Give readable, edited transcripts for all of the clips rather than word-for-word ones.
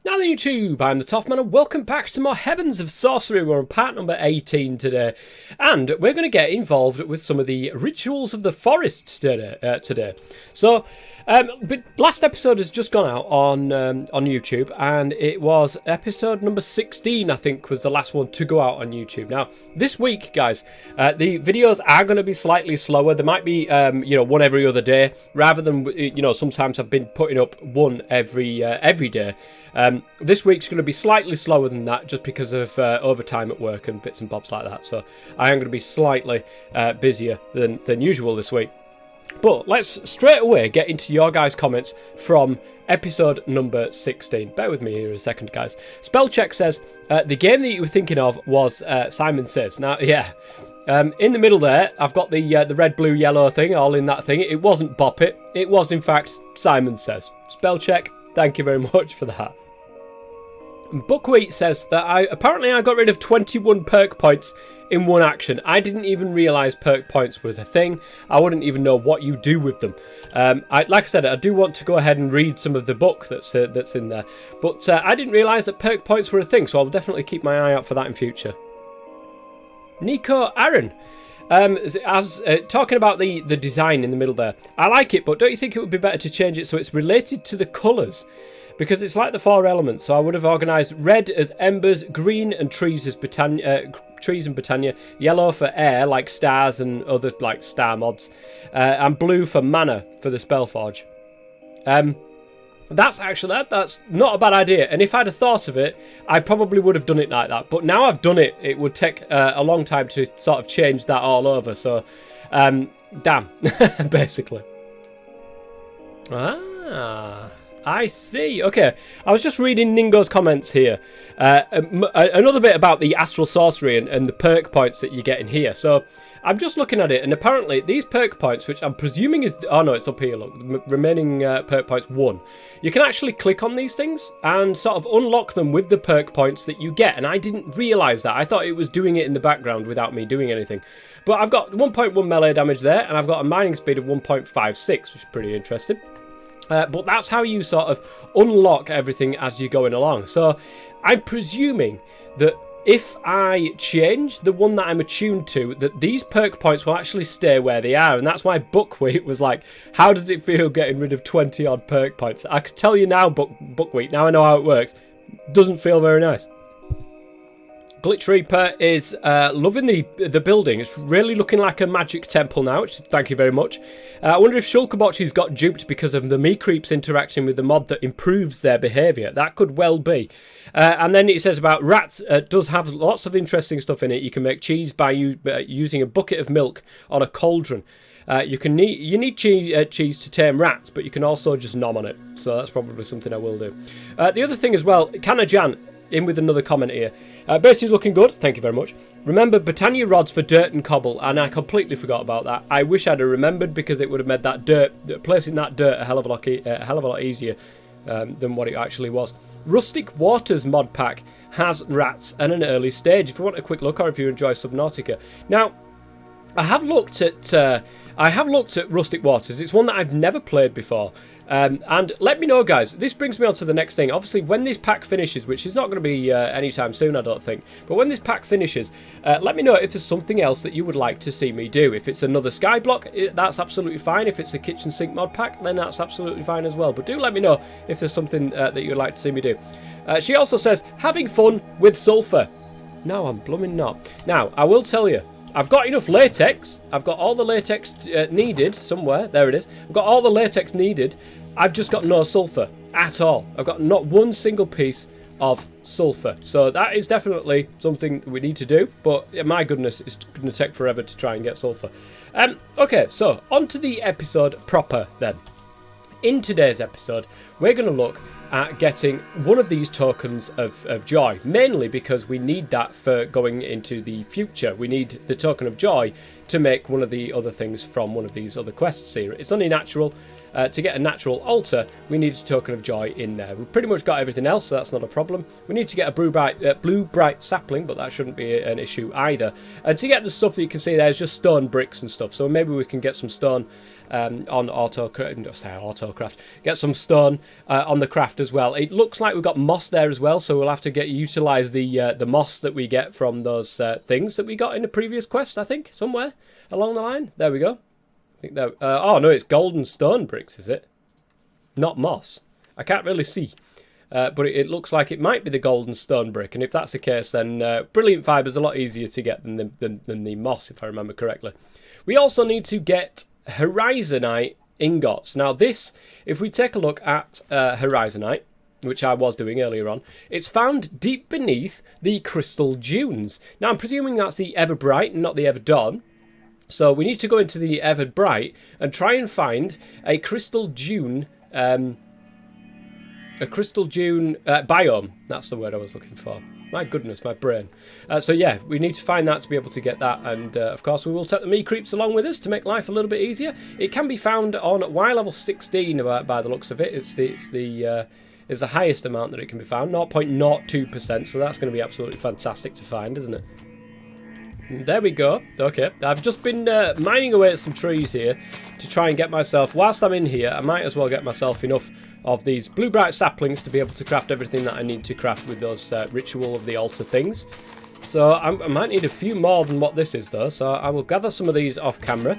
Now then YouTube, I'm the Toffman and welcome back to more Heavens of Sorcery. We're on part number 18 today. And we're going to get involved with some of the rituals of the forest today. So, but last episode has just gone out on YouTube, and it was episode number 16, I think, was the last one to go out on YouTube. Now, this week, guys, the videos are going to be slightly slower. There might be, one every other day, rather than, sometimes I've been putting up one every day. This week's going to be slightly slower than that, just because of overtime at work and bits and bobs like that. So I am going to be slightly busier than usual this week. But let's straight away get into your guys' comments from episode number 16. Bear with me here a second, guys. Spellcheck says, the game that you were thinking of was Simon Says. Now, yeah, in the middle there, I've got the red, blue, yellow thing, all in that thing. It wasn't Bop It. It was, in fact, Simon Says. Spellcheck, thank you very much for that. Buckwheat says that I got rid of 21 perk points in one action. I didn't even realise perk points was a thing. I wouldn't even know what you do with them. Like I said, I do want to go ahead and read some of the book that's in there. But I didn't realise that perk points were a thing, so I'll definitely keep my eye out for that in future. Nico Aaron. Talking about the design in the middle there. I like it, but don't you think it would be better to change it so it's related to the colours? Because it's like the four elements, so I would have organised red as embers, green and trees as trees and Britannia, yellow for air, like stars and other like star mods, and blue for mana for the Spellforge. That's not a bad idea, and if I'd have thought of it, I probably would have done it like that. But now I've done it, it would take a long time to sort of change that all over. So, damn, basically. I see. Okay, I was just reading Ningo's comments here. Another bit about the Astral Sorcery and the perk points that you get in here. So I'm just looking at it, and apparently these perk points, which I'm presuming is... Oh no, it's up here, look. Remaining perk points 1. You can actually click on these things and sort of unlock them with the perk points that you get. And I didn't realise that. I thought it was doing it in the background without me doing anything. But I've got 1.1 melee damage there, and I've got a mining speed of 1.56, which is pretty interesting. But that's how you sort of unlock everything as you're going along. So I'm presuming that if I change the one that I'm attuned to, that these perk points will actually stay where they are. And that's why Buckwheat was like, how does it feel getting rid of 20 odd perk points? I could tell you now, Buckwheat, now I know how it works. Doesn't feel very nice. Glitch Reaper is loving the building. It's really looking like a magic temple now, which thank you very much. I wonder if Shulkabochi's got duped because of the me-creeps interacting with the mod that improves their behaviour. That could well be. And then it says about rats. Does have lots of interesting stuff in it. You can make cheese by using a bucket of milk on a cauldron. You need cheese to tame rats, but you can also just nom on it. So that's probably something I will do. The other thing as well, Kanajan in with another comment here. Base is looking good, thank you very much. Remember Britannia rods for dirt and cobble, and I completely forgot about that. I wish I'd have remembered, because it would have made that dirt, placing that dirt a hell of a lot easier than what it actually was. Rustic Waters mod pack has rats and an early stage, if you want a quick look, or if you enjoy Subnautica. Now, I have looked at Rustic Waters. It's one that I've never played before. And let me know, guys. This brings me on to the next thing. Obviously, when this pack finishes, which is not going to be anytime soon, I don't think. But when this pack finishes, let me know if there's something else that you would like to see me do. If it's another skyblock, that's absolutely fine. If it's a kitchen sink mod pack, then that's absolutely fine as well. But do let me know if there's something that you'd like to see me do. She also says, having fun with sulfur. No, I'm blooming not. Now, I will tell you, I've got enough latex. I've got all the latex needed somewhere. There it is. I've got all the latex needed. I've just got no sulfur at all. I've got not one single piece of sulfur. So that is definitely something we need to do. But my goodness, it's going to take forever to try and get sulfur. Okay, so on to the episode proper then. In today's episode, we're going to look at getting one of these tokens of joy, mainly because we need that for going into the future. We need the token of joy to make one of the other things from one of these other quests here. It's only natural. To get a natural altar, we need a token of joy in there. We've pretty much got everything else, so that's not a problem. We need to get a blue bright sapling, but that shouldn't be an issue either. And to get the stuff that you can see there is just stone bricks and stuff, so maybe we can get some stone on autocraft. Get some stone on the craft as well. It looks like we've got moss there as well, so we'll have to utilise the moss that we get from those things that we got in the previous quest, I think, somewhere along the line. There we go. I think that. Oh no, it's golden stone bricks, is it? Not moss. I can't really see. But it looks like it might be the golden stone brick, and if that's the case, then brilliant fibre is a lot easier to get than the moss, if I remember correctly. We also need to get horizonite ingots. Now this, if we take a look at horizonite, which I was doing earlier on, it's found deep beneath the crystal dunes. Now I'm presuming that's the Everbright, not the Everdawn. So we need to go into the Everbright and try and find a crystal dune. A crystal dune biome. That's the word I was looking for. My goodness, my brain. So yeah, we need to find that to be able to get that. And of course, we will take the creeps along with us to make life a little bit easier. It can be found on Y level 16 by the looks of it. It's the highest amount that it can be found, 0.02%. So that's going to be absolutely fantastic to find, isn't it? There we go. Okay, I've just been mining away at some trees here to try and get myself, whilst I'm in here, I might as well get myself enough of these blue bright saplings to be able to craft everything that I need to craft with those ritual of the altar things. So I might need a few more than what this is though, so I will gather some of these off camera,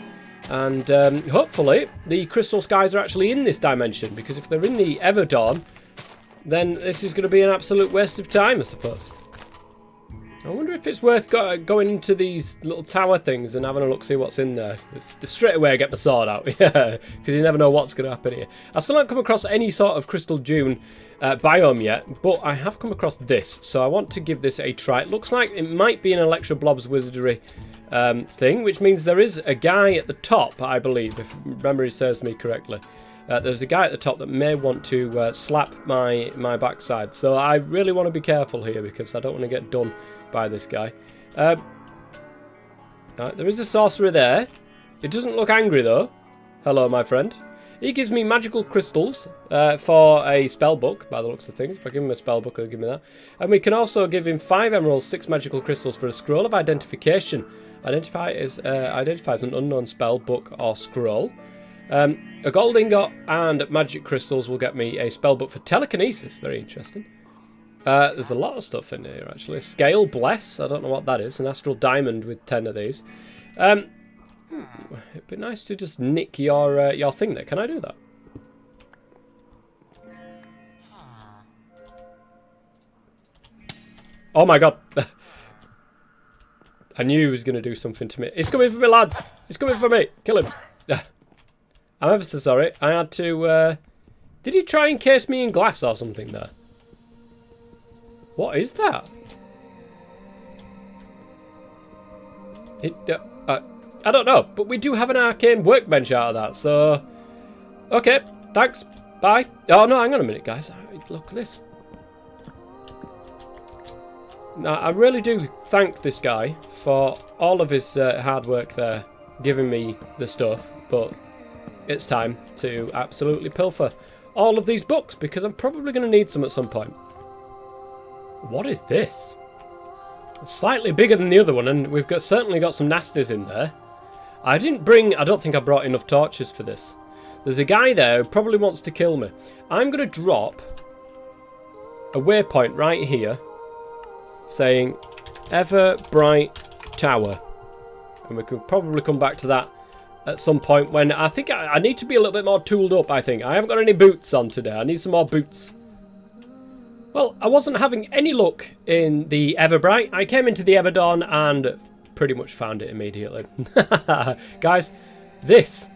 and hopefully the crystal skies are actually in this dimension, because if they're in the Everdawn, then this is going to be an absolute waste of time, I suppose. I wonder if it's worth going into these little tower things and having a look, see what's in there. Straight away I get my sword out, yeah, because you never know what's going to happen here. I still haven't come across any sort of crystal dune biome yet, but I have come across this, so I want to give this a try. It looks like it might be an Electro Blob's Wizardry thing, which means there is a guy at the top, I believe, if memory serves me correctly. There's a guy at the top that may want to slap my backside, so I really want to be careful here because I don't want to get done by this guy. Right, there is a sorcerer there. It doesn't look angry though. Hello, my friend. He gives me magical crystals for a spell book, by the looks of things. If I give him a spell book, he'll give me that. And we can also give him 5 emeralds, 6 magical crystals for a scroll of identification. Identifies an unknown spell book or scroll. A gold ingot and magic crystals will get me a spell book for telekinesis. Very interesting. There's a lot of stuff in here, actually. Scale Bless. I don't know what that is. An astral diamond with 10 of these. It'd be nice to just nick your thing there. Can I do that? Oh my god. I knew he was going to do something to me. He's coming for me, lads. He's coming for me. Kill him. I'm ever so sorry. I had to... Did he try and encase me in glass or something there? What is that? I don't know, but we do have an arcane workbench out of that, so... Okay, thanks, bye. Oh no, hang on a minute, guys. Look at this. Now, I really do thank this guy for all of his hard work there, giving me the stuff, but it's time to absolutely pilfer all of these books, because I'm probably going to need some at some point. What is this? It's slightly bigger than the other one, and we've certainly got some nasties in there. I don't think I brought enough torches for this. There's a guy there who probably wants to kill me. I'm going to drop a waypoint right here saying Everbright Tower. And we could probably come back to that at some point when I think I need to be a little bit more tooled up, I think. I haven't got any boots on today. I need some more boots. Well, I wasn't having any luck in the Everbright. I came into the Everdawn and pretty much found it immediately. Guys, this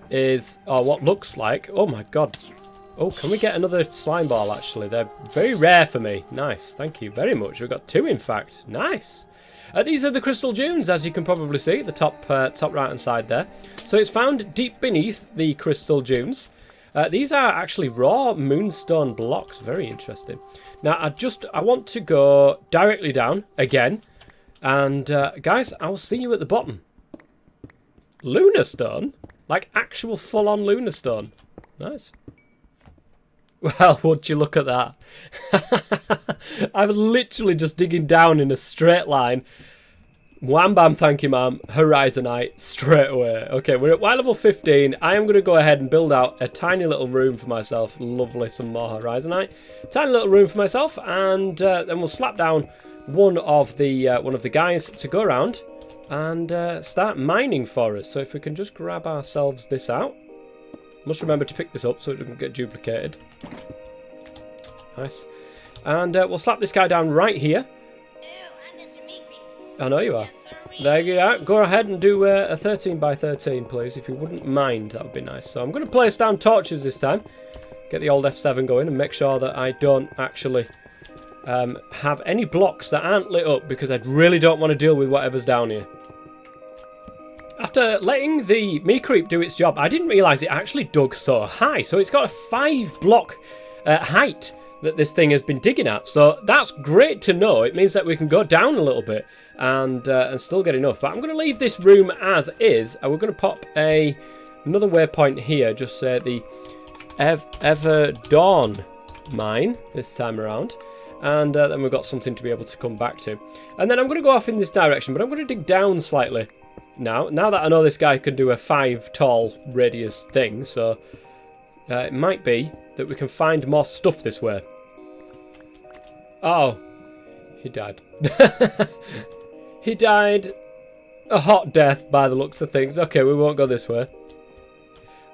is what looks like... Oh my god. Oh, can we get another slime ball, actually? They're very rare for me. Nice, thank you very much. We've got 2, in fact. Nice. These are the crystal dunes, as you can probably see at the top right-hand side there. So it's found deep beneath the crystal dunes. These are actually raw moonstone blocks. Very interesting. Now, I want to go directly down again. And, guys, I'll see you at the bottom. Lunar stone? Like actual full-on lunar stone. Nice. Well, would you look at that? I'm literally just digging down in a straight line Wham bam, thank you, ma'am. Horizonite straight away. Okay, we're at Y level 15. I am going to go ahead and build out a tiny little room for myself. Lovely, some more Horizonite. Tiny little room for myself, and then we'll slap down one of the guys to go around and start mining for us. So if we can just grab ourselves this out. Must remember to pick this up so it doesn't get duplicated. Nice. And we'll slap this guy down right here. I know you are. There you are. Go ahead and do a 13 by 13, please, if you wouldn't mind. That would be nice. So I'm going to place down torches this time. Get the old F7 going and make sure that I don't actually have any blocks that aren't lit up, because I really don't want to deal with whatever's down here. After letting the me creep do its job, I didn't realise it actually dug so high. So it's got a 5 block height that this thing has been digging at. So that's great to know. It means that we can go down a little bit and still get enough. But I'm going to leave this room as is, and we're going to pop another waypoint here. Just say the Ever Dawn mine this time around. And then we've got something to be able to come back to. And then I'm going to go off in this direction, but I'm going to dig down slightly now that I know this guy can do a 5 tall radius thing. So it might be that we can find more stuff this way. Oh, he died. He died a hot death by the looks of things. Okay, we won't go this way.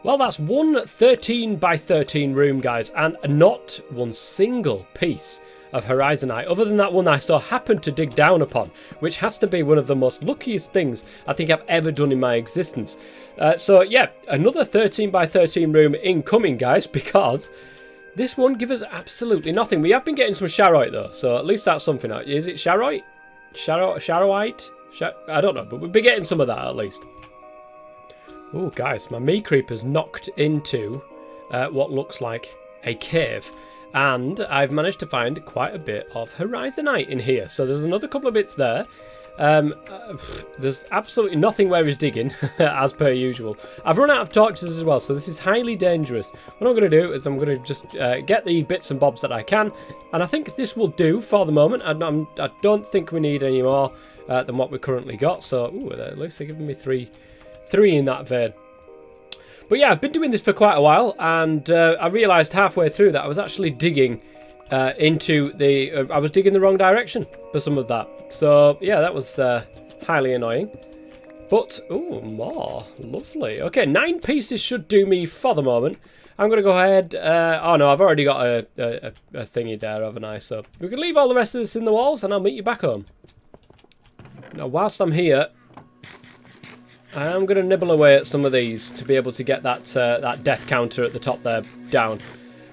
Well, that's one 13 by 13 room, guys, and not one single piece of Horizonite, other than that one I so happened to dig down upon, which has to be one of the most luckiest things I think I've ever done in my existence. So yeah, another 13 by 13 room incoming, guys, because this one gives us absolutely nothing. We have been getting some Charoite though, so at least that's something. Is it Charoite? Charoite? I don't know, but we've been getting some of that at least. Oh, guys, my me creeper's knocked into what looks like a cave. And I've managed to find quite a bit of Horizonite in here. So there's another couple of bits there. There's absolutely nothing where he's digging, as per usual. I've run out of torches as well, so this is highly dangerous. What I'm going to do is I'm going to just get the bits and bobs that I can. And I think this will do for the moment. I don't think we need any more than what we currently got. So, ooh, at least they're giving me three in that vein. But yeah, I've been doing this for quite a while, and I realised halfway through that I was actually digging into the... I was digging the wrong direction for some of that. So yeah, that was highly annoying. But, ooh, more. Lovely. Okay, 9 pieces should do me for the moment. I'm going to go ahead... oh no, I've already got a thingy there, haven't I? So we can leave all the rest of this in the walls, and I'll meet you back home. Now, whilst I'm here, I am going to nibble away at some of these to be able to get that that death counter at the top there down.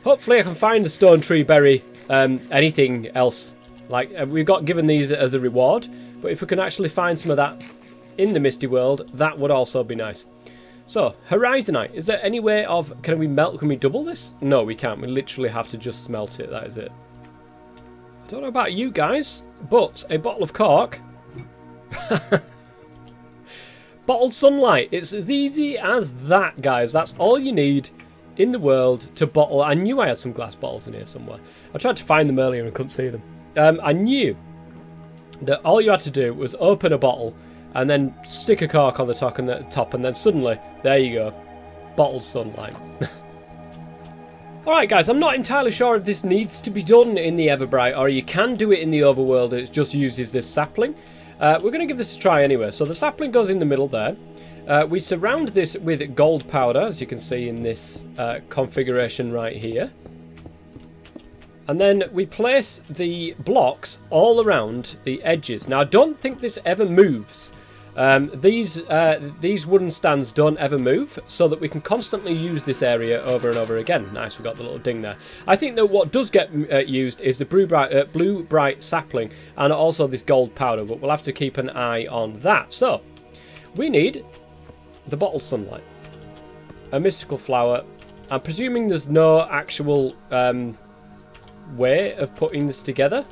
Hopefully I can find a stone tree berry, anything else. Like, we've got given these as a reward, but if we can actually find some of that in the Misty World, that would also be nice. So, Horizonite, is there any way of... Can we double this? No, we can't. We literally have to just smelt it, that is it. I don't know about you guys, but a bottle of cork... Bottled sunlight. It's as easy as that, guys. That's all you need in the world to bottle. I knew I had some glass bottles in here somewhere. I tried to find them earlier and couldn't see them. I knew that all you had to do was open a bottle and then stick a cork on the top, and then suddenly, there you go. Bottled sunlight. Alright guys, I'm not entirely sure if this needs to be done in the Everbright, or you can do it in the Overworld. It just uses this sapling. We're going to give this a try anyway. So the sapling goes in the middle there. We surround this with gold powder, as you can see in this configuration right here. And then we place the blocks all around the edges. Now, I don't think this ever moves. These wooden stands don't ever move, so that we can constantly use this area over and over again. Nice, we got the little ding there. I think that what does get used is the blue bright sapling and also this gold powder, but we'll have to keep an eye on that. So, we need the bottled sunlight, a mystical flower. I'm presuming there's no actual way of putting this together.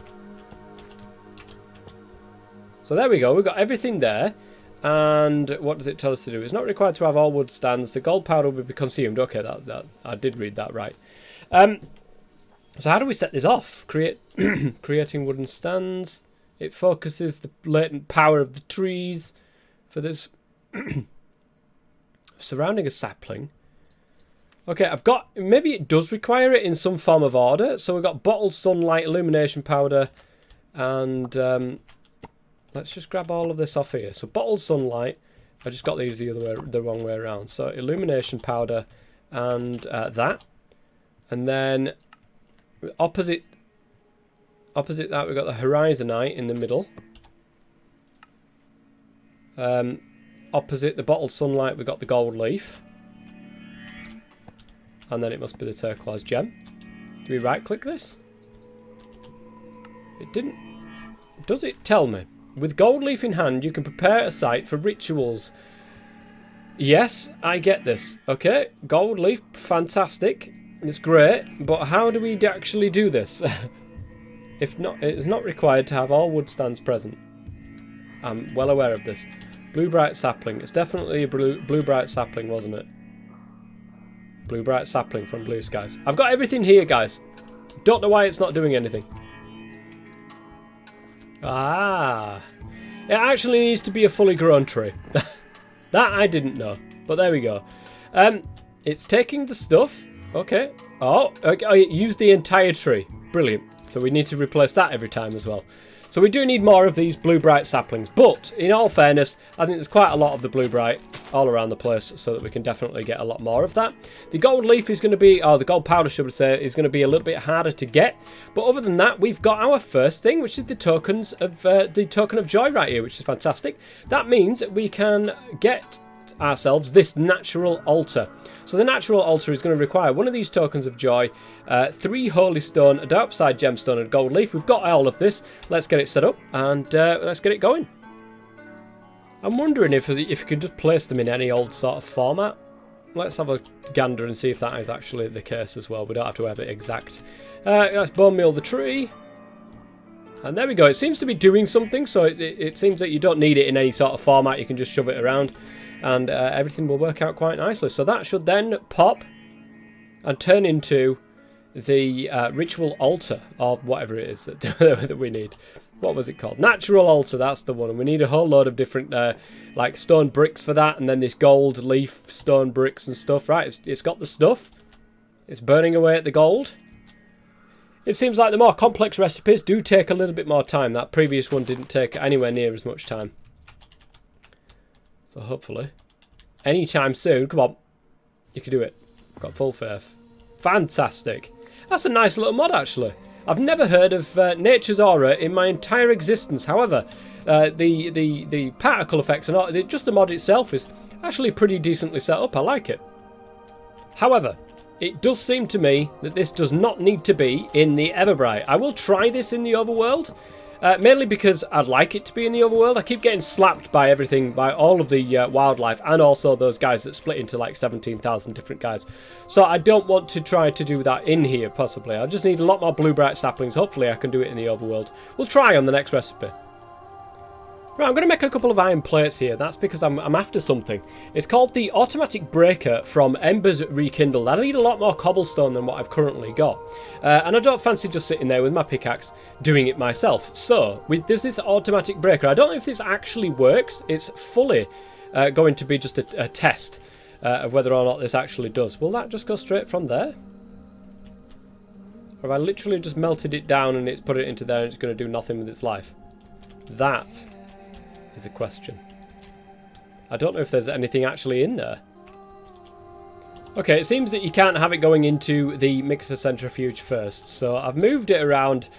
So there we go, we've got everything there. And what does it tell us to do? It's not required to have all wood stands. The gold powder will be consumed. Okay, that I did read that right. So how do we set this off? Creating wooden stands. It focuses the latent power of the trees for this. Surrounding a sapling. Okay, I've got... Maybe it does require it in some form of order. So we've got bottled sunlight, illumination powder, and... let's just grab all of this off here. So bottled sunlight. I just got these the wrong way around. So illumination powder and that. And then opposite that we've got the horizonite in the middle. Opposite the bottled sunlight we've got the gold leaf. And then it must be the turquoise gem. Do we right click this? It didn't. Does it tell me? With gold leaf in hand you can prepare a site for rituals. Yes, I get this. Okay, gold leaf, fantastic. It's great, but how do we actually do this? If not, it is not required to have all wood stands present. I'm well aware of this. Blue bright sapling. It's definitely a blue bright sapling, wasn't it? Blue bright sapling from Blue Skies. I've got everything here, guys. Don't know why it's not doing anything. Ah. It actually needs to be a fully grown tree. That I didn't know. But there we go. It's taking the stuff. Okay. Oh, I used the entire tree. Brilliant. So we need to replace that every time as well. So we do need more of these blue bright saplings. But in all fairness, I think there's quite a lot of the blue bright all around the place, so that we can definitely get a lot more of that. The gold leaf is going to be, or the gold powder should I say, is going to be a little bit harder to get. But other than that, we've got our first thing, which is the token of joy right here, which is fantastic. That means that we can get ourselves this natural altar. So the natural altar is going to require one of these tokens of joy, 3 holy stone, a dark side gemstone, and a gold leaf. We've got all of this. Let's get it set up and let's get it going. I'm wondering if you can just place them in any old sort of format. Let's have a gander and see if that is actually the case as well. We don't have to have it exact. Let's bone meal the tree. And there we go. It seems to be doing something, so it seems that you don't need it in any sort of format. You can just shove it around and everything will work out quite nicely. So that should then pop and turn into the ritual altar, or whatever it is that we need. What was it called? Natural altar, that's the one. And we need a whole load of different like stone bricks for that, and then this gold leaf stone bricks and stuff. Right, it's got the stuff. It's burning away at the gold. It seems like the more complex recipes do take a little bit more time. That previous one didn't take anywhere near as much time. So hopefully, anytime soon, come on, you can do it. Got full faith. Fantastic. That's a nice little mod, actually. I've never heard of Nature's Aura in my entire existence. However, the particle effects and all, just the mod itself is actually pretty decently set up. I like it. However, it does seem to me that this does not need to be in the Everbright. I will try this in the Overworld. Mainly because I'd like it to be in the Overworld. I keep getting slapped by everything, by all of the wildlife, and also those guys that split into like 17,000 different guys. So I don't want to try to do that in here, possibly. I just need a lot more blue bright saplings. Hopefully I can do it in the Overworld. We'll try on the next recipe. Right, I'm going to make a couple of iron plates here. That's because I'm after something. It's called the Automatic Breaker from Embers Rekindled. I need a lot more cobblestone than what I've currently got. And I don't fancy just sitting there with my pickaxe doing it myself. So, there's this Automatic Breaker. I don't know if this actually works. It's fully going to be just a test of whether or not this actually does. Will that just go straight from there? Or have I literally just melted it down and it's put it into there and it's going to do nothing with its life? That is a question. I don't know if there's anything actually in there. Okay, it seems that you can't have it going into the mixer centrifuge first, so I've moved it around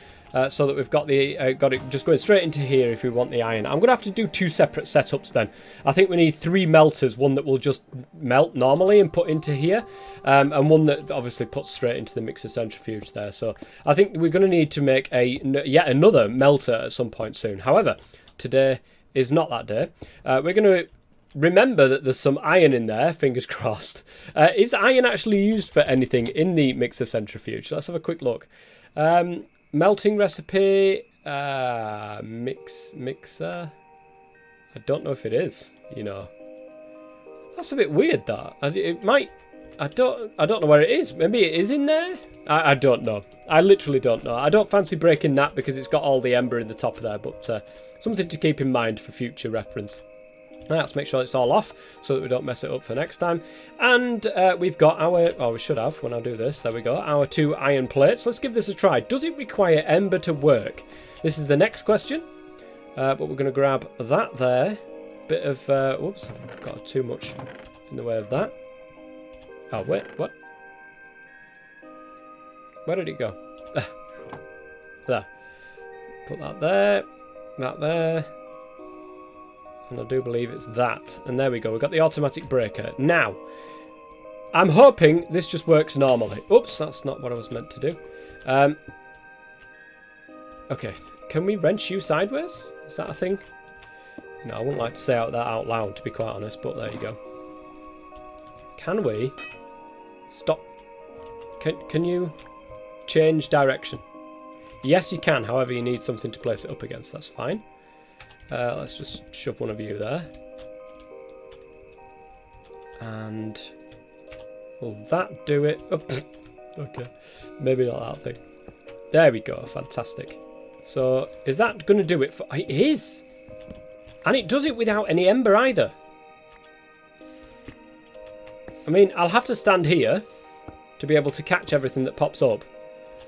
so that we've got it just going straight into here if we want the iron. I'm going to have to do 2 separate setups then. I think we need 3 melters, one that will just melt normally and put into here, and one that obviously puts straight into the mixer centrifuge there. So I think we're going to need to make yet another melter at some point soon. However, today is not that day. We're going to remember that there's some iron in there, fingers crossed. Is iron actually used for anything in the mixer centrifuge? Let's have a quick look. Melting recipe, mixer. I don't know if it is, you know. That's a bit weird, that. It might I don't know where it is. Maybe it is in there? I don't know. I literally don't know. I don't fancy breaking that because it's got all the ember in the top of there, but something to keep in mind for future reference. Let's make sure it's all off so that we don't mess it up for next time. And we've got our, oh, we should have when I do this, there we go, our 2 iron plates. Let's give this a try. Does it require ember to work? This is the next question. But we're going to grab that there. Bit of, whoops, I've got too much in the way of that. Oh, wait, what? Where did it go? There. Put that there. That there. And I do believe it's that. And there we go. We've got the automatic breaker. Now, I'm hoping this just works normally. Oops, that's not what I was meant to do. Okay. Can we wrench you sideways? Is that a thing? No, I wouldn't like to say that out loud, to be quite honest, but there you go. Can we stop? Can you change direction? Yes, you can. However, you need something to place it up against. That's fine. Let's just shove one of you there. And will that do it? Oh, okay. Maybe not that thing. There we go. Fantastic. So, is that going to do it? It is. And it does it without any ember either. I mean, I'll have to stand here to be able to catch everything that pops up.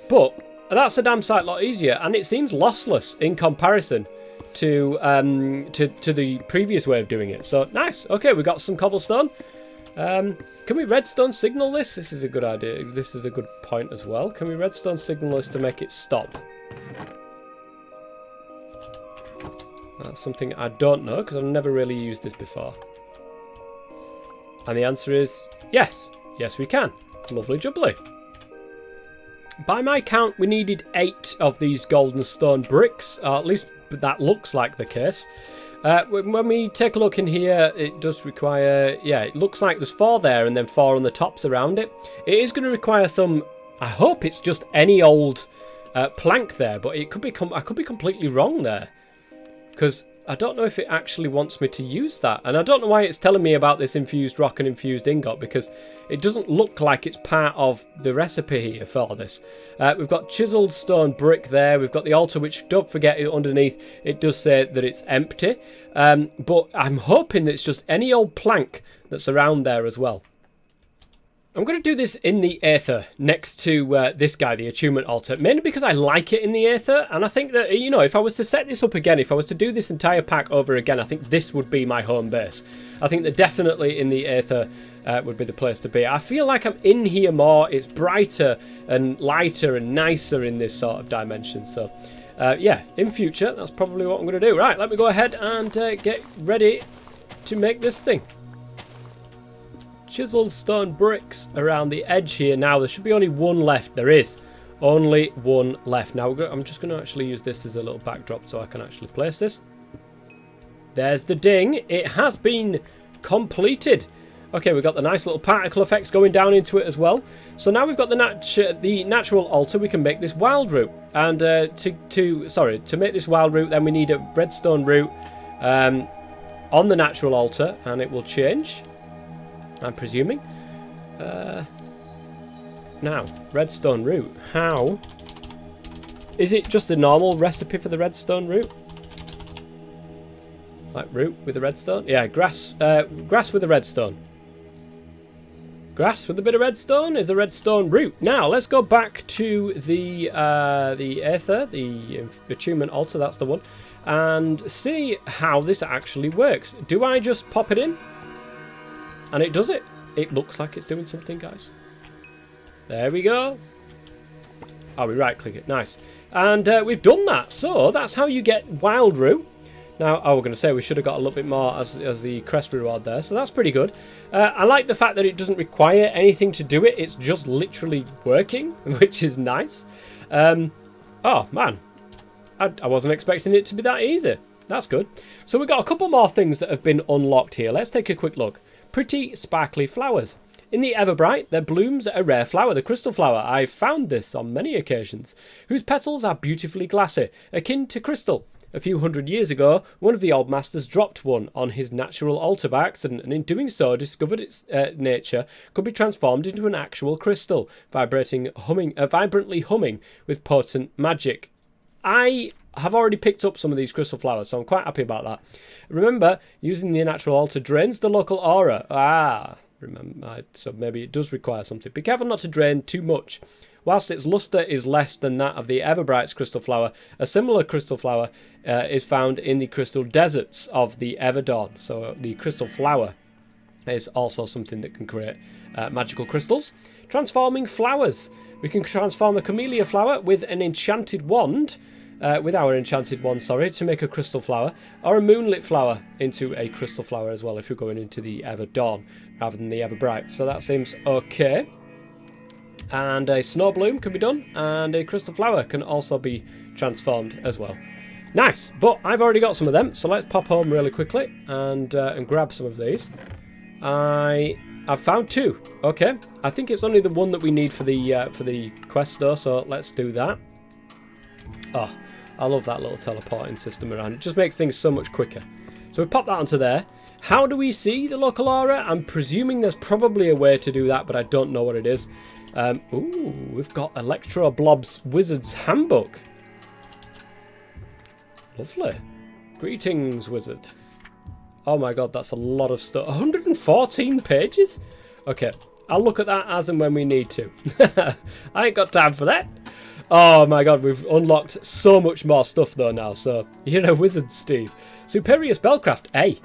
But that's a damn sight lot easier. And it seems lossless in comparison to the previous way of doing it. So, nice. Okay, we got some cobblestone. Can we redstone signal this? This is a good idea. This is a good point as well. Can we redstone signal this to make it stop? That's something I don't know because I've never really used this before. And the answer is yes. Yes, we can. Lovely jubbly. By my count, we needed 8 of these golden stone bricks. Or at least that looks like the case. When we take a look in here, it does require... Yeah, it looks like there's 4 there and then 4 on the tops around it. It is going to require some... I hope it's just any old plank there, but it could be I could be completely wrong there. Because I don't know if it actually wants me to use that. And I don't know why it's telling me about this infused rock and infused ingot, because it doesn't look like it's part of the recipe here for this. We've got chiseled stone brick there. We've got the altar, which, don't forget, underneath it does say that it's empty. But I'm hoping that it's just any old plank that's around there as well. I'm going to do this in the Aether next to this guy, the attunement altar, mainly because I like it in the Aether, and I think that, you know, if I was to set this up again, if I was to do this entire pack over again, I think this would be my home base. I think that definitely in the Aether would be the place to be. I feel like I'm in here more. It's brighter and lighter and nicer in this sort of dimension, so yeah, in future, that's probably what I'm going to do. Right, let me go ahead and get ready to make this thing. Chiseled stone bricks around the edge here. Now, there should be only 1 left. There is only 1 left. Now, I'm just going to actually use this as a little backdrop so I can actually place this. There's the ding. It has been completed. Okay, we've got the nice little particle effects going down into it as well. So now we've got the natural altar. We can make this wild root. And to make this wild root, then we need a redstone root on the natural altar, and it will change, I'm presuming. Now, redstone root. How? Is it just a normal recipe for the redstone root? Like root with the redstone? Yeah, grass with the redstone. Grass with a bit of redstone is a redstone root. Now, let's go back to the Aether, the attunement altar, that's the one, and see how this actually works. Do I just pop it in? And it does it. It looks like it's doing something, guys. There we go. Oh, we right click it. Nice. And we've done that. So that's how you get wild root. Now, we're going to say we should have got a little bit more as the crest reward there. So that's pretty good. I like the fact that it doesn't require anything to do it. It's just literally working, which is nice. Oh, man. I wasn't expecting it to be that easy. That's good. So we've got a couple more things that have been unlocked here. Let's take a quick look. Pretty sparkly flowers. In the Everbright, there blooms a rare flower, the crystal flower. I've found this on many occasions, whose petals are beautifully glassy, akin to crystal. A few hundred years ago, one of the old masters dropped one on his natural altar by accident, and in doing so discovered its nature could be transformed into an actual crystal, vibrantly humming with potent magic. I have already picked up some of these crystal flowers, so I'm quite happy about that. Remember, using the natural altar drains the local aura. So maybe it does require something. Be careful not to drain too much. Whilst its luster is less than that of the Everbright's crystal flower, a similar crystal flower is found in the crystal deserts of the Everdawn. So the crystal flower is also something that can create magical crystals. Transforming flowers. We can transform a camellia flower with an enchanted wand, to make a crystal flower, or a moonlit flower into a crystal flower as well if you're going into the Everdawn rather than the Everbright. So that seems okay. And a snow bloom can be done, and a crystal flower can also be transformed as well. Nice, but I've already got some of them, so let's pop home really quickly and grab some of these. I've found 2. Okay, I think it's only the one that we need for the quest though, so let's do that. Oh, I love that little teleporting system around. It just makes things so much quicker. So we pop that onto there. How do we see the local aura? I'm presuming there's probably a way to do that, but I don't know what it is. Ooh, we've got Electro Blob's Wizard's Handbook. Lovely. Greetings, wizard. Oh my god, that's a lot of stuff. 114 pages? Okay, I'll look at that as and when we need to. I ain't got time for that. Oh my god, we've unlocked so much more stuff though now, so you're a wizard, Steve. Superior Spellcraft. Hey,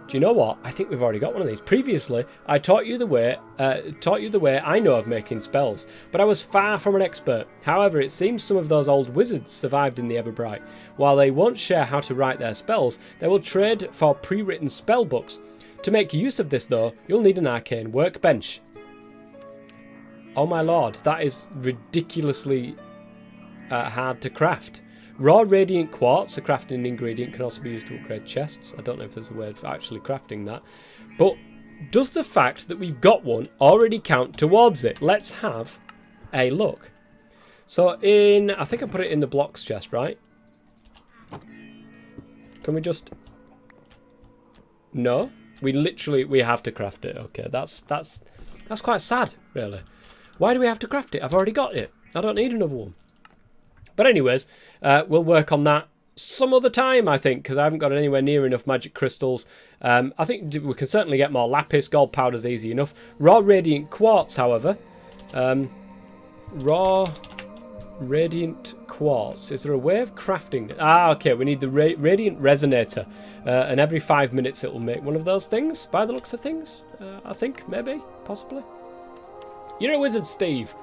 do you know what? I think we've already got one of these. Previously, I taught you the way I know of making spells, but I was far from an expert. However, it seems some of those old wizards survived in the Everbright. While they won't share how to write their spells, they will trade for pre-written spell books. To make use of this though, you'll need an arcane workbench. Oh my lord, that is ridiculously hard to craft. Raw radiant quartz, a crafting ingredient, can also be used to upgrade chests. I don't know if there's a word for actually crafting that. But does the fact that we've got one already count towards it? Let's have a look. So I think I put it in the blocks chest, right? Can we just... No? We have to craft it. Okay, that's quite sad, really. Why do we have to craft it? I've already got it. I don't need another one. But anyways, we'll work on that some other time, I think, because I haven't got anywhere near enough magic crystals. I think we can certainly get more lapis. Gold powder's easy enough. Raw radiant quartz, however. Raw radiant quartz. Is there a way of crafting it? Ah, okay. We need the radiant resonator. And every 5 minutes it will make one of those things, by the looks of things. I think, maybe, possibly. You're a wizard, Steve.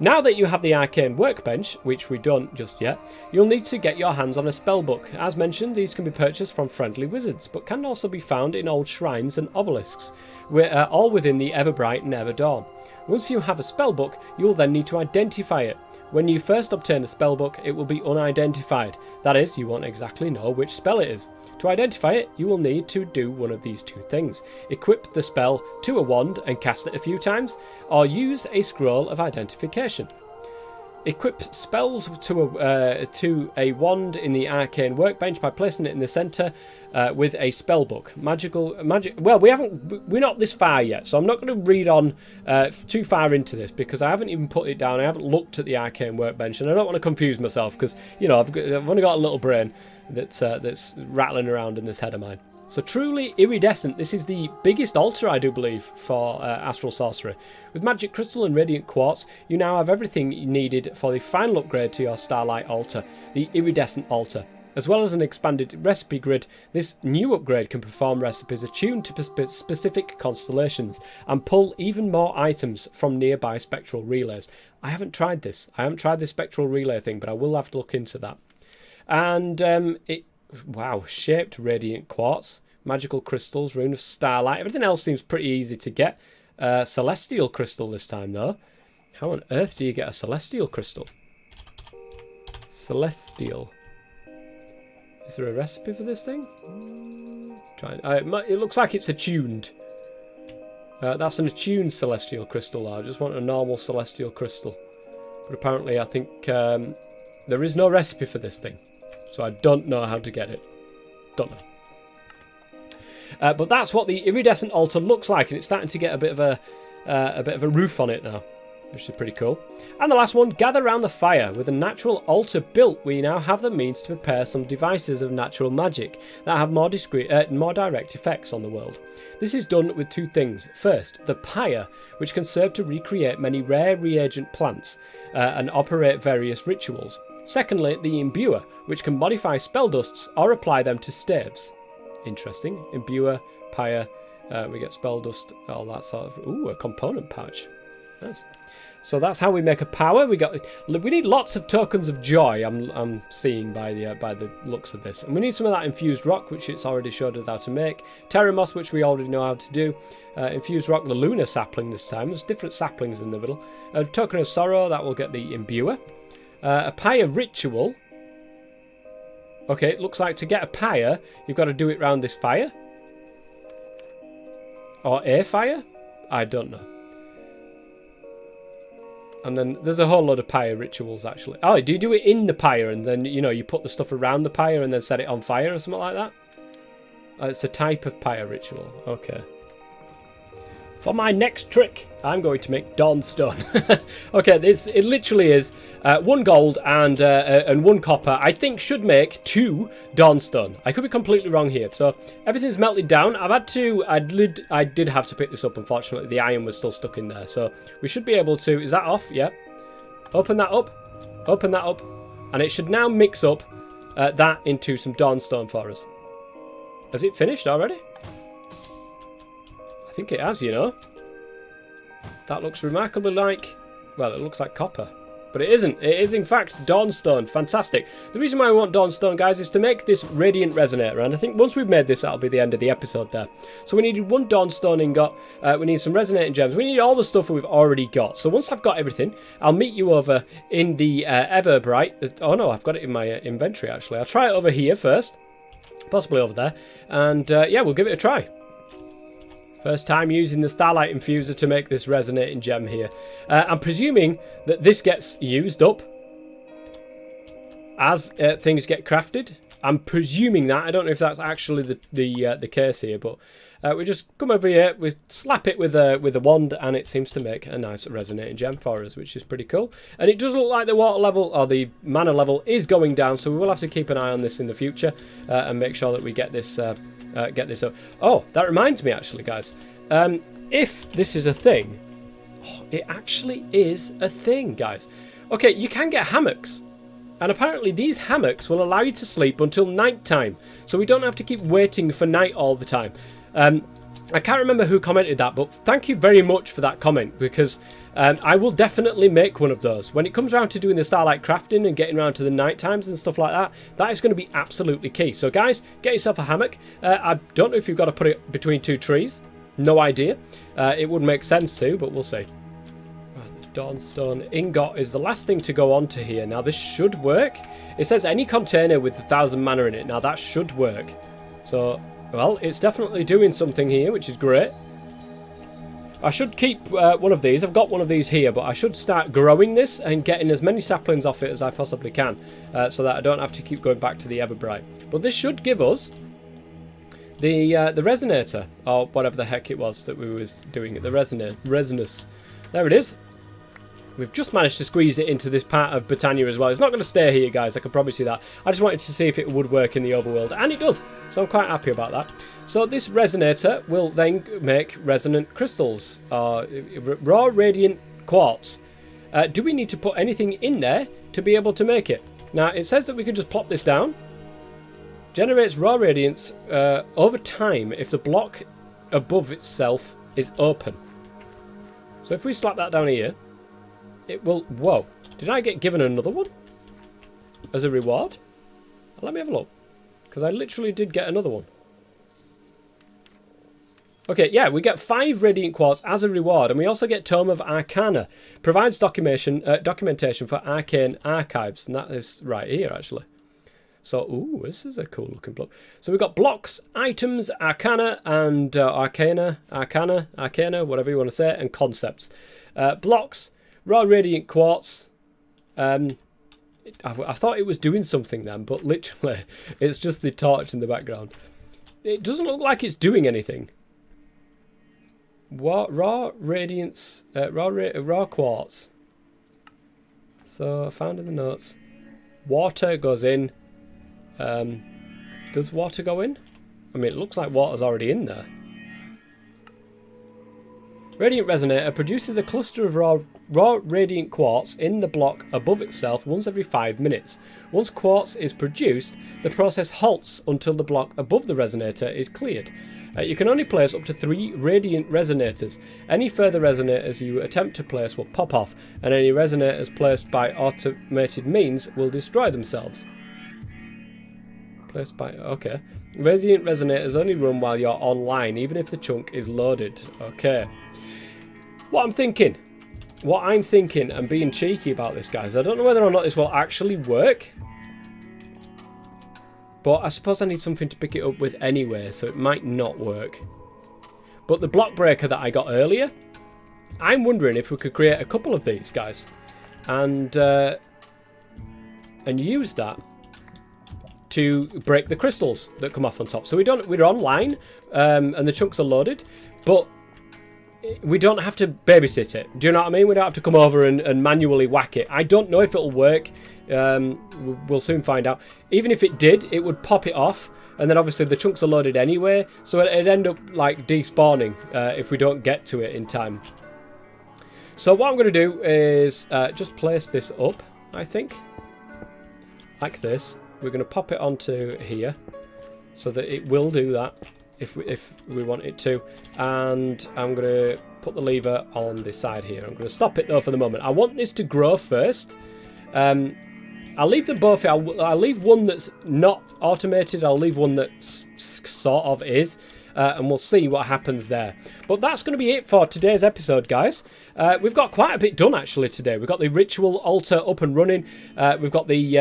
Now that you have the arcane workbench, which we don't just yet, you'll need to get your hands on a spellbook. As mentioned, these can be purchased from friendly wizards, but can also be found in old shrines and obelisks, all within the Everbright and Everdawn. Once you have a spellbook, you will then need to identify it. When you first obtain a spellbook, it will be unidentified. That is, you won't exactly know which spell it is. To identify it, you will need to do one of these 2 things. Equip the spell to a wand and cast it a few times, or use a scroll of identification. Equip spells to a wand in the arcane workbench by placing it in the centre with a spellbook. Well, we're not this far yet, so I'm not going to read on too far into this because I haven't even put it down. I haven't looked at the arcane workbench, and I don't want to confuse myself because I've only got a little brain that's rattling around in this head of mine. So truly iridescent. This is the biggest altar, I do believe, for Astral Sorcery. With magic crystal and radiant quartz, you now have everything needed for the final upgrade to your Starlight altar, the iridescent altar. As well as an expanded recipe grid, this new upgrade can perform recipes attuned to specific constellations and pull even more items from nearby spectral relays. I haven't tried this. I haven't tried this spectral relay thing, but I will have to look into that. And wow, shaped radiant quartz, magical crystals, rune of starlight. Everything else seems pretty easy to get. Celestial crystal this time, though. How on earth do you get a celestial crystal? Celestial. Is there a recipe for this thing? It looks like it's attuned. That's an attuned celestial crystal. I just want a normal celestial crystal. But apparently I think there is no recipe for this thing. So I don't know how to get it. Don't know. But that's what the iridescent altar looks like, and it's starting to get a bit of a roof on it now, which is pretty cool. And the last one, gather around the fire. With a natural altar built, we now have the means to prepare some devices of natural magic that have more direct effects on the world. This is done with two things. First, the pyre, which can serve to recreate many rare reagent plants and operate various rituals. Secondly, the imbuer, which can modify spell dusts or apply them to staves. Interesting. Imbuer, pyre, we get spell dust, all that sort of... Ooh, a component pouch. Nice. So that's how we make a power. We need lots of tokens of joy. I'm seeing by the looks of this, and we need some of that infused rock, which it's already showed us how to make. Terramos, which we already know how to do. Infused rock, the lunar sapling this time. There's different saplings in the middle. A token of sorrow, that will get the imbuer. A pyre ritual. Okay, it looks like to get a pyre, you've got to do it round this fire. Or a fire? I don't know. And then there's a whole lot of pyre rituals, actually. Oh, do you do it in the pyre and then, you know, you put the stuff around the pyre and then set it on fire or something like that? It's a type of pyre ritual. Okay. For my next trick, I'm going to make Dawnstone. Okay, it literally is 1 gold and 1 copper. I think should make 2 Dawnstone. I could be completely wrong here. So everything's melted down. I did have to pick this up, unfortunately. The iron was still stuck in there. So we should be able to... Is that off? Yeah. Open that up. Open that up. And it should now mix up that into some Dawnstone for us. Has it finished already? I think it has, you know. That looks remarkably like... Well, it looks like copper. But it isn't. It is, in fact, Dawnstone. Fantastic. The reason why I want Dawnstone, guys, is to make this Radiant Resonator. And I think once we've made this, that'll be the end of the episode there. So we needed 1 Dawnstone ingot. We need some Resonating Gems. We need all the stuff we've already got. So once I've got everything, I'll meet you over in the Everbright. Oh, no, I've got it in my inventory, actually. I'll try it over here first. Possibly over there. And, yeah, we'll give it a try. First time using the Starlight Infuser to make this Resonating Gem here. I'm presuming that this gets used up as things get crafted. I'm presuming that. I don't know if that's actually the case here, but we just come over here, we slap it with a wand, and it seems to make a nice Resonating Gem for us, which is pretty cool. And it does look like the water level, or the mana level, is going down, so we will have to keep an eye on this in the future and make sure that we get this... up. Oh, that reminds me, actually, guys. If this is a thing, it actually is a thing, guys. Okay, you can get hammocks, and apparently these hammocks will allow you to sleep until night time, so we don't have to keep waiting for night all the time. I can't remember who commented that, but thank you very much for that comment, because I will definitely make one of those. When it comes around to doing the Starlight crafting and getting around to the night times and stuff like that, that is going to be absolutely key. So guys, get yourself a hammock. I don't know if you've got to put it between 2 trees. No idea. It would make sense to, but we'll see. Right, the Dawnstone ingot is the last thing to go on to here. Now this should work. It says any container with 1,000 mana in it. Now that should work. So, well, it's definitely doing something here, which is great. I should keep one of these. I've got one of these here, but I should start growing this and getting as many saplings off it as I possibly can, so that I don't have to keep going back to the Everbright. But this should give us the resonator, or whatever the heck it was that we was doing. The resonance. There it is. We've just managed to squeeze it into this part of Britannia as well. It's not going to stay here, guys. I can promise you that. I just wanted to see if it would work in the overworld, and it does. So I'm quite happy about that. So this resonator will then make resonant crystals, raw radiant quartz. Do we need to put anything in there to be able to make it? Now, it says that we can just plop this down. Generates raw radiance over time if the block above itself is open. So if we slap that down here, it will... Whoa. Did I get given another one? As a reward? Let me have a look. Because I literally did get another one. Okay, yeah, we get 5 Radiant Quartz as a reward. And we also get Tome of Arcana. Provides documentation for arcane archives. And that is right here, actually. So, ooh, this is a cool looking block. So we've got blocks, items, arcana, and arcana, whatever you want to say, and concepts. Blocks, raw radiant quartz, I thought it was doing something then, but literally, it's just the torch in the background. It doesn't look like it's doing anything. What raw radiance? Raw quartz. So found in the notes. Water goes in. Does water go in? I mean, it looks like water's already in there. Radiant resonator produces a cluster of raw radiant quartz in the block above itself once every 5 minutes. Once quartz is produced, the process halts until the block above the resonator is cleared. You can only place up to 3 radiant resonators. Any further resonators you attempt to place will pop off, and any resonators placed by automated means will destroy themselves. Placed by... okay. Radiant resonators only run while you're online, even if the chunk is loaded. Okay. What I'm thinking, and being cheeky about this, guys, I don't know whether or not this will actually work. But I suppose I need something to pick it up with anyway, so it might not work. But the block breaker that I got earlier, I'm wondering if we could create a couple of these, guys. And use that to break the crystals that come off on top. So we're online, and the chunks are loaded, but we don't have to babysit it. Do you know what I mean? We don't have to come over and manually whack it. I don't know if it'll work. We'll soon find out. Even if it did, it would pop it off, and then obviously the chunks are loaded anyway, so it'd end up like despawning if we don't get to it in time. So what I'm going to do is just place this up, I think, like this. We're going to pop it onto here so that it will do that if we want it to, and I'm going to put the lever on this side here. I'm going to stop it though for the moment. I want this to grow first. I'll leave them both. I'll leave one that's not automated. I'll leave one that sort of is. And we'll see what happens there. But that's going to be it for today's episode, guys. We've got quite a bit done, actually, today. We've got the ritual altar up and running. We've got the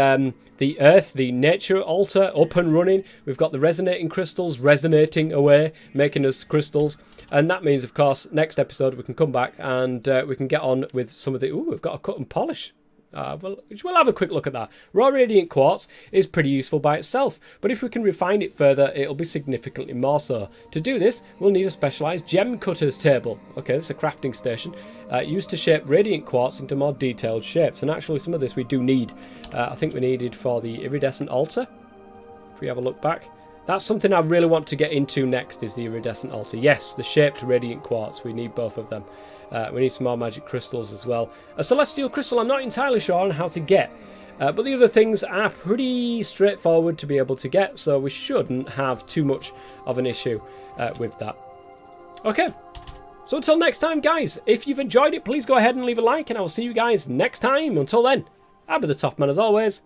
earth, the nature altar up and running. We've got the resonating crystals resonating away, making us crystals. And that means, of course, next episode we can come back and we can get on with some of the... Ooh, we've got a cut and polish. We'll have a quick look at that. Raw radiant quartz is pretty useful by itself, but if we can refine it further, it'll be significantly more so. To do this, we'll need a specialised gem cutters table. Okay, this is a crafting station used to shape radiant quartz into more detailed shapes, and actually some of this we do need. I think we needed for the iridescent altar. If we have a look back, that's something I really want to get into next, is the iridescent altar. Yes, the shaped radiant quartz, we need both of them. We need some more magic crystals as well. A celestial crystal I'm not entirely sure on how to get. But the other things are pretty straightforward to be able to get. So we shouldn't have too much of an issue with that. Okay. So until next time, guys. If you've enjoyed it, please go ahead and leave a like. And I will see you guys next time. Until then, I'll be the Toff Man as always.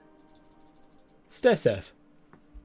Stay safe.